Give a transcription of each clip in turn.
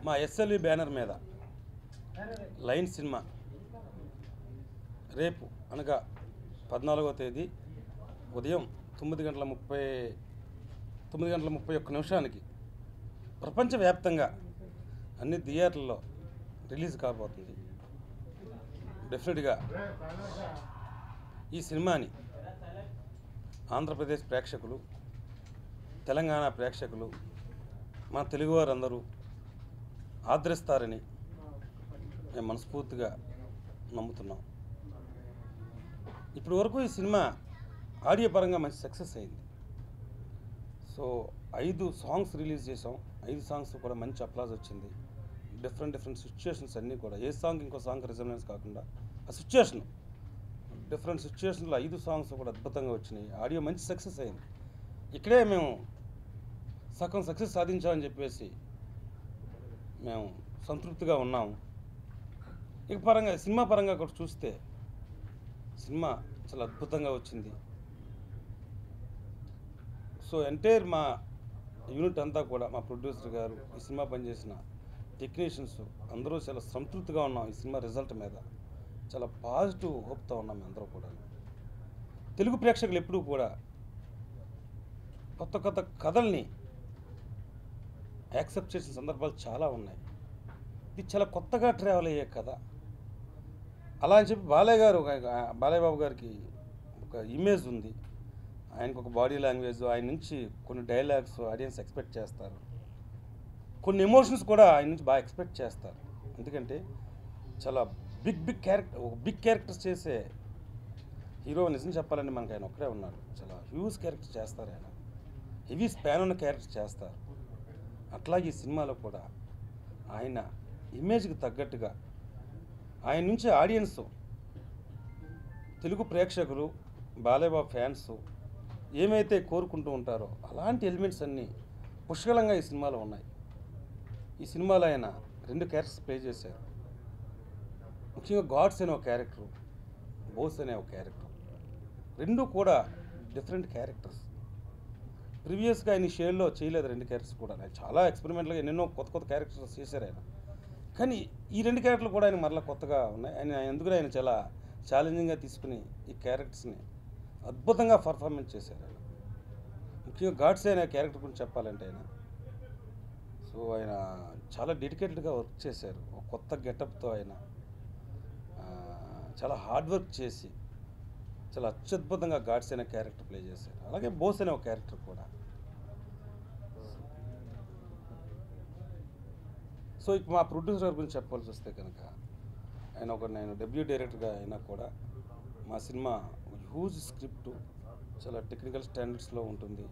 మా SLV banner మీద line cinema రేపు అనగా 14వ తేదీ ఉదయం 9:31 ప్రపంచవ్యాప్తంగా అన్ని థియేటర్లలో రిలీజ్ కాబోతుంది. డెఫినెట్గా ఈ సినిమాని ఆంధ్రప్రదేశ్ ప్రేక్షకులు, తెలంగాణ ప్రేక్షకులు, మన తెలుగువారందరూ ఆదరిస్తారని మేము మనస్ఫూర్తిగా నమ్ముతున్నాం. ఇప్పటి వరకు ఈ సినిమా ఆడియో పరంగా మంచి సక్సెస్ అయింది. సో 5 సాంగ్స్ రిలీజ్ చేసాం. 5 సాంగ్స్ కూడా మంచి అప్లాజ్ వచ్చింది. డిఫరెంట్ సిచ్యుయేషన్స్ అన్నీ కూడా ఏ సాంగ్ ఇంకో సాంగ్ రిజల్యూన్స్ కాకుండా ఆ సిచ్యుయేషన్ డిఫరెంట్ సిచ్యుయేషన్లో 5 సాంగ్స్ కూడా అద్భుతంగా వచ్చినాయి. ఆడియో మంచి సక్సెస్ అయింది. ఇక్కడే మేము సగం సక్సెస్ సాధించామని చెప్పేసి మేము సంతృప్తిగా ఉన్నాము. ఇక పరంగా సినిమా పరంగా కూడా చూస్తే సినిమా చాలా అద్భుతంగా వచ్చింది. సో ఎంటైర్ మా యూనిట్ అంతా కూడా, మా ప్రొడ్యూసర్ గారు, ఈ సినిమా పనిచేసిన టెక్నీషియన్స్ అందరూ చాలా సంతృప్తిగా ఉన్నాం. ఈ సినిమా రిజల్ట్ మీద చాలా పాజిటివ్ హోప్తో ఉన్నాం మేము అందరూ కూడా. తెలుగు ప్రేక్షకులు ఎప్పుడూ కూడా కొత్త కథల్ని యాక్సెప్ట్ చేసిన సందర్భాలు చాలా ఉన్నాయి. ఇది చాలా కొత్తగా ట్రావెల్ అయ్యే కథ. అలా అని చెప్పి బాలయ్య బాబు గారికి ఒక ఇమేజ్ ఉంది. ఆయనకు ఒక బాడీ లాంగ్వేజ్, ఆయన నుంచి కొన్ని డైలాగ్స్ ఆడియన్స్ ఎక్స్పెక్ట్ చేస్తారు. కొన్ని ఎమోషన్స్ కూడా ఆయన నుంచి బాగా ఎక్స్పెక్ట్ చేస్తారు. ఎందుకంటే చాలా బిగ్ క్యారెక్టర్స్ చేసే హీరో. నిజం చెప్పాలంటే మనకు ఆయన ఒక్కడే ఉన్నాడు. చాలా హ్యూజ్ క్యారెక్టర్ చేస్తారు. ఆయన హెవీ స్పాన్ ఉన్న క్యారెక్టర్ చేస్తారు. అట్లాగే ఈ సినిమాలో కూడా ఆయన ఇమేజ్కి తగ్గట్టుగా ఆయన నుంచి ఆడియన్స్, తెలుగు ప్రేక్షకులు, బాలయ్య బాబు ఫ్యాన్స్ ఏమైతే కోరుకుంటూ ఉంటారో అలాంటి ఎలిమెంట్స్ అన్నీ పుష్కలంగా ఈ సినిమాలో ఉన్నాయి. ఈ సినిమాలో ఆయన 2 క్యారెక్టర్స్ ప్లే చేశారు. ముఖ్యంగా గాడ్స్ అనే ఒక క్యారెక్టరు, బోస్ అనే ఒక క్యారెక్టర్. 2 కూడా డిఫరెంట్ క్యారెక్టర్స్. ప్రీవియస్గా ఆయన షేర్లో చేయలేదు 2 క్యారెక్టర్స్ కూడా. ఆయన చాలా ఎక్స్పెరిమెంట్గా ఎన్నెన్నో కొత్త క్యారెక్టర్స్ చేశారు ఆయన. కానీ ఈ 2 క్యారెక్టర్లు కూడా ఆయన మరలా కొత్తగా ఉన్నాయి. ఎందుకని ఆయన చాలా ఛాలెంజింగ్గా తీసుకుని ఈ క్యారెక్టర్స్ని అద్భుతంగా పర్ఫార్మెన్స్ చేశారు ఆయన. ముఖ్యంగా గాడ్స్ అనే క్యారెక్టర్ గురించి చెప్పాలంటే ఆయన చాలా డెడికేటెడ్గా వర్క్ చేశారు. ఒక కొత్త గెటప్తో ఆయన చాలా హార్డ్ వర్క్ చేసి చాలా అత్యద్భుతంగా గాడ్స్ అనే క్యారెక్టర్ ప్లే చేశారు. అలాగే బోస్ అనే ఒక క్యారెక్టర్ కూడా. సో ఇక మా ప్రొడ్యూసర్ గురించి చెప్పాల్సి వస్తే కనుక నేను డెబ్యూ డైరెక్టర్గా అయినా కూడా మా సినిమా హ్యూజ్ స్క్రిప్టు, చాలా టెక్నికల్ స్టాండర్డ్స్లో ఉంటుంది.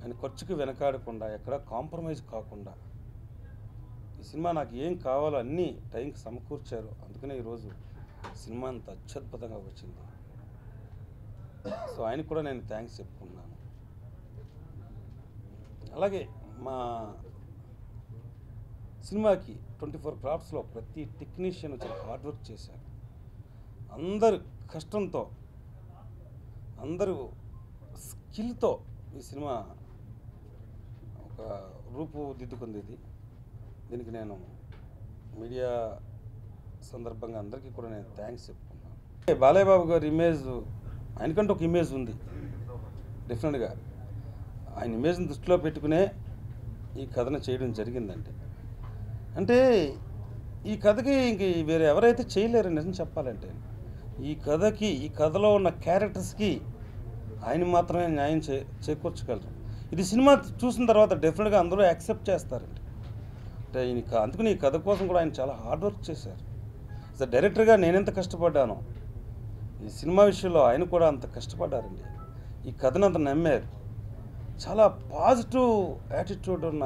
ఆయన ఖర్చుకి వెనకాడకుండా, ఎక్కడా కాంప్రమైజ్ కాకుండా ఈ సినిమా నాకు ఏం కావాలో అన్నీ టైంకి సమకూర్చారు. అందుకనే ఈరోజు సినిమా అంత అత్యద్భుతంగా వచ్చింది. సో ఆయనకు కూడా నేను థ్యాంక్స్ చెప్పుకున్నాను. అలాగే మా సినిమాకి 24 క్రాఫ్ట్స్లో ప్రతి టెక్నీషియన్ చాలా హార్డ్ వర్క్ చేశారు. అందరు కష్టంతో, అందరూ స్కిల్తో ఈ సినిమా ఒక రూపుదిద్దుకుంది. దీనికి నేను మీడియా సందర్భంగా అందరికీ కూడా నేను థ్యాంక్స్ చెప్పుకున్నాను. బాలయ్య బాబు గారి ఇమేజ్, ఆయనకంటే ఒక ఇమేజ్ ఉంది డెఫినెట్గా. ఆయన ఇమేజ్ని దృష్టిలో పెట్టుకునే ఈ కథను చేయడం జరిగిందండి. అంటే ఈ కథకి ఇంక వేరే ఎవరైతే చేయలేరు నిజం చెప్పాలంటే. ఈ కథలో ఉన్న క్యారెక్టర్స్కి ఆయన మాత్రమే న్యాయం చేకూర్చగలరు. ఇది సినిమా చూసిన తర్వాత డెఫినెట్గా అందరూ యాక్సెప్ట్ చేస్తారండి. అంటే అందుకని ఈ కథ కోసం కూడా ఆయన చాలా హార్డ్ వర్క్ చేశారు. అసలు డైరెక్టర్గా నేనెంత కష్టపడ్డానో ఈ సినిమా విషయంలో ఆయన కూడా అంత కష్టపడ్డారండి. ఈ కథను అంత నమ్మారు. చాలా పాజిటివ్ యాటిట్యూడ్ ఉన్న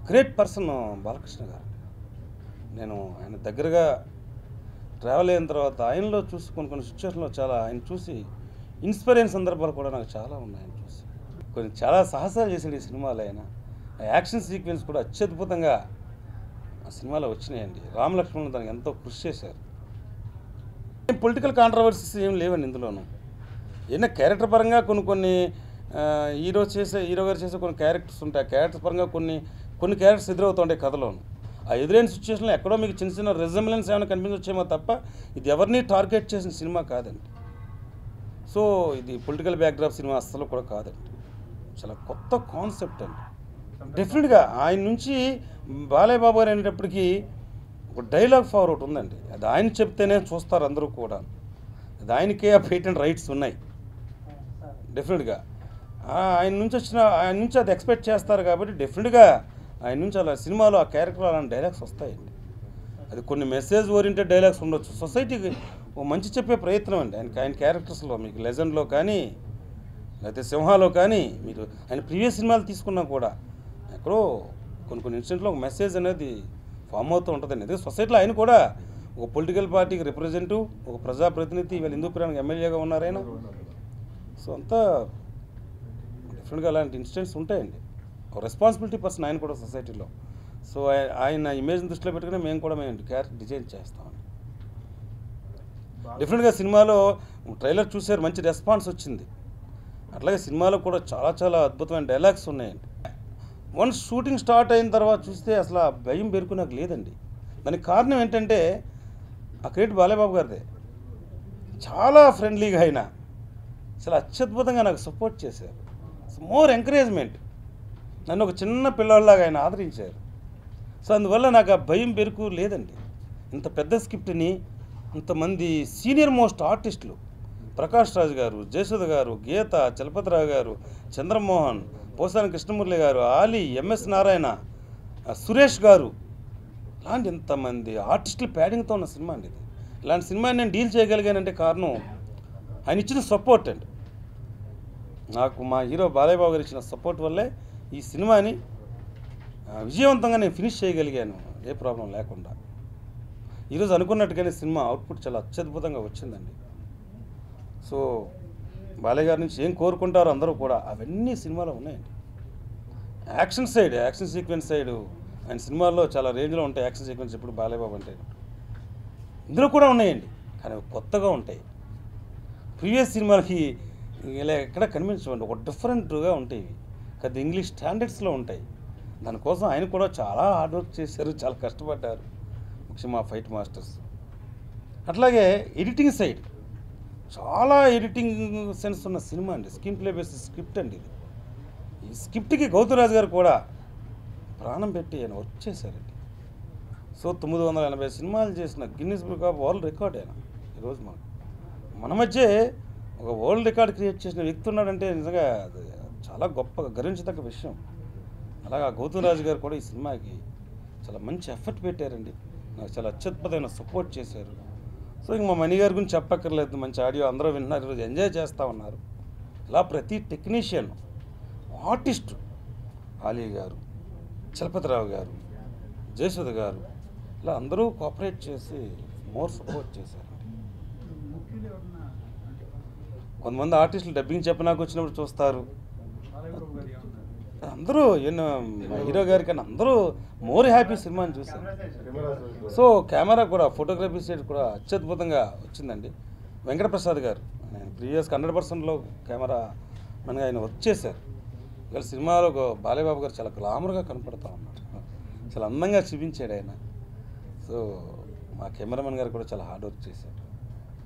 గ్రేట్ పర్సన్ బాలకృష్ణ గారు. నేను ఆయన దగ్గరగా ట్రావెల్ అయిన తర్వాత ఆయనలో చూసి కొన్ని సిచ్యువేషన్లో చాలా ఆయన చూసి ఇన్స్పైర్ అయిన సందర్భాలు కూడా నాకు చాలా ఉన్నాయి. ఆయన చూసి చాలా సాహసాలు చేశాడు ఈ సినిమాలో. ఆయన యాక్షన్ సీక్వెన్స్ కూడా అత్యద్భుతంగా ఆ సినిమాలో వచ్చినాయండి. రామలక్ష్మణులు దానికి ఎంతో కృషి చేశారు. పొలిటికల్ కాంట్రవర్సీస్ ఏం లేవండి ఇందులోనూ. ఏదైనా క్యారెక్టర్ పరంగా కొన్ని హీరో గారు చేసే కొన్ని క్యారెక్టర్స్ ఉంటాయి. క్యారెక్టర్ పరంగా కొన్ని కొన్ని క్యారెక్టర్స్ ఎదురవుతుంటాయి కథలోను. ఆ ఎదురైన సిచ్యువేషన్లో ఎక్కడో మీకు చిన్న చిన్న రెజంబ్లెన్స్ ఏమైనా కనిపించొచ్చేమో తప్ప ఇది ఎవరిని టార్గెట్ చేసిన సినిమా కాదండి. సో ఇది పొలిటికల్ బ్యాక్డ్రాప్ సినిమా అస్సలు కూడా కాదండి. చాలా కొత్త కాన్సెప్ట్ అండి. డెఫినెట్గా ఆయన నుంచి బాలయ్య బాబు గారు అనేటప్పటికీ ఒక డైలాగ్ ఫార్వర్డ్ ఉందండి. అది ఆయన చెప్తేనే చూస్తారు అందరూ కూడా. అది ఆయనకే ఆ పేటెంట్ రైట్స్ ఉన్నాయి డెఫినెట్గా. ఆయన నుంచి అది ఎక్స్పెక్ట్ చేస్తారు కాబట్టి డెఫినెట్గా ఆయన నుంచి అలా సినిమాలో ఆ క్యారెక్టర్ అలాంటి డైలాగ్స్ వస్తాయండి. అది కొన్ని మెసేజ్ ఓరియంటెడ్ డైలాగ్స్ ఉండొచ్చు, సొసైటీకి ఓ మంచి చెప్పే ప్రయత్నం అండి. ఆయన క్యారెక్టర్స్లో మీకు లెజెండ్లో కానీ లేకపోతే సింహాలో కానీ మీరు ఆయన ప్రీవియస్ సినిమాలు తీసుకున్నా కూడా ఎక్కడో కొన్ని ఇన్సిడెంట్లో ఒక మెసేజ్ అనేది ఫామ్ అవుతూ ఉంటుందండి. అదే సొసైటీలో ఆయన కూడా ఒక పొలిటికల్ పార్టీకి రిప్రజెంటివ్, ఒక ప్రజాప్రతినిధి, వీళ్ళు హిందూపురానికి ఎమ్మెల్యేగా ఉన్నారైనా. సో అంతా డెఫినెట్గా అలాంటి ఇన్సిడెంట్స్ ఉంటాయండి. ఒక రెస్పాన్సిబిలిటీ పర్సన్ ఆయన కూడా సొసైటీలో. సో ఆయన ఇమేజ్ని దృష్టిలో పెట్టుకుని మేము క్యారెక్టర్ డిజైన్ చేస్తామండి. డెఫినెట్గా సినిమాలో ట్రైలర్ చూసారు, మంచి రెస్పాన్స్ వచ్చింది. అట్లాగే సినిమాలో కూడా చాలా చాలా అద్భుతమైన డైలాగ్స్ ఉన్నాయండి. వన్స్ షూటింగ్ స్టార్ట్ అయిన తర్వాత చూస్తే అసలు ఆ భయం బెరుకు నాకు లేదండి. దానికి కారణం ఏంటంటే ఆ క్రెడిట్ బాలయ్య బాబు గారిదే. చాలా ఫ్రెండ్లీగా అయినా చాలా అత్యద్భుతంగా నాకు సపోర్ట్ చేశారు. మోర్ ఎంకరేజ్మెంట్, నన్ను ఒక చిన్న పిల్లవాళ్ళలాగా ఆయన ఆదరించారు. సో అందువల్ల నాకు ఆ భయం బెరుకు లేదండి. ఇంత పెద్ద స్క్రిప్ట్ని ఇంతమంది సీనియర్ మోస్ట్ ఆర్టిస్టులు, ప్రకాష్ రాజ్ గారు, జయసుధ గారు, గీత, చలపతిరావు గారు, చంద్రమోహన్, పోసాని కృష్ణమురళి గారు, ఆలీ, ఎంఎస్ నారాయణ, సురేష్ గారు, ఇలాంటి ఇంతమంది ఆర్టిస్టులు ప్యాడింగ్తో ఉన్న సినిమా అండి ఇది. ఇలాంటి సినిమాని నేను డీల్ చేయగలిగానంటే కారణం ఆయన ఇచ్చిన సపోర్ట్ అండి. నాకు మా హీరో బాలయ్య బాబు గారు ఇచ్చిన సపోర్ట్ వల్లే ఈ సినిమాని విజయవంతంగా నేను ఫినిష్ చేయగలిగాను ఏ ప్రాబ్లం లేకుండా. ఈరోజు అనుకున్నట్టుగానే సినిమా అవుట్పుట్ చాలా అత్యద్భుతంగా వచ్చిందండి. సో బాలయ్య గారి నుంచి ఏం కోరుకుంటారో అందరూ కూడా అవన్నీ సినిమాలో ఉన్నాయండి. యాక్షన్ సీక్వెన్స్ సైడు ఆయన సినిమాల్లో చాలా రేంజ్లో ఉంటాయి. యాక్షన్ సీక్వెన్స్ ఇప్పుడు బాలయ్య బాబు అంటే ఇందులో కూడా ఉన్నాయండి, కానీ కొత్తగా ఉంటాయి. ప్రీవియస్ సినిమాలకి ఇలా ఎక్కడ కనిపించవండి, ఒక డిఫరెంట్గా ఉంటాయి. కదా ఇంగ్లీష్ స్టాండర్డ్స్లో ఉంటాయి. దానికోసం ఆయన కూడా చాలా హార్డ్ వర్క్ చేశారు, చాలా కష్టపడ్డారు, ముఖ్యంగా మా ఫైట్ మాస్టర్స్. అట్లాగే ఎడిటింగ్ సైడ్ చాలా ఎడిటింగ్ సెన్స్ ఉన్న సినిమా అండి. స్క్రీన్ ప్లే బేస్డ్ స్క్రిప్ట్ అండి ఇది. ఈ స్క్రిప్ట్కి గౌతమ్ గారు కూడా ప్రాణం పెట్టి ఆయన వర్క్ చేశారండి. సో 980 సినిమాలు చేసిన Guinness book of world record ఆయన ఈరోజు మన మధ్య ఒక వరల్డ్ రికార్డ్ క్రియేట్ చేసిన వ్యక్తి ఉన్నాడంటే నిజంగా అది చాలా గొప్పగా గర్వించదగ్గ విషయం. అలాగా గౌతమ్ రాజు గారు కూడా ఈ సినిమాకి చాలా మంచి ఎఫర్ట్ పెట్టారండి. నాకు చాలా అత్యద్భుతమైన సపోర్ట్ చేశారు. సో ఇంక మా మణి గారి గురించి చెప్పక్కర్లేదు, మంచి ఆడియో అందరూ విన్నారు, ఈరోజు ఎంజాయ్ చేస్తూ ఉన్నారు. ఇలా ప్రతి టెక్నీషియన్, ఆర్టిస్టు, ఆలీ గారు, చలపతిరావు గారు, జయసుధ గారు, ఇలా అందరూ కోఆపరేట్ చేసి మోర్ సపోర్ట్ చేశారండి. కొంతమంది ఆర్టిస్టులు డబ్బింగ్ చెప్పడానికి వచ్చినప్పుడు చూస్తారు, అందరూ మా హీరో గారి కన్నా అందరూ మోర్ హ్యాపీ సినిమాని చూశారు. సో కెమెరా కూడా, ఫోటోగ్రఫీ సైడ్ కూడా అత్యద్భుతంగా వచ్చిందండి. వెంకటప్రసాద్ గారు నేను ప్రీవియస్గా 100%లో కెమెరా మనగా ఆయన వర్క్ చేశారు. ఇవాళ సినిమాలో బాలయ్య బాబు గారు చాలా గ్లామర్గా కనపడుతూ ఉన్నారు, చాలా అందంగా చూపించాడు ఆయన. సో మా కెమెరామెన్ గారు కూడా చాలా హార్డ్ వర్క్ చేశారు.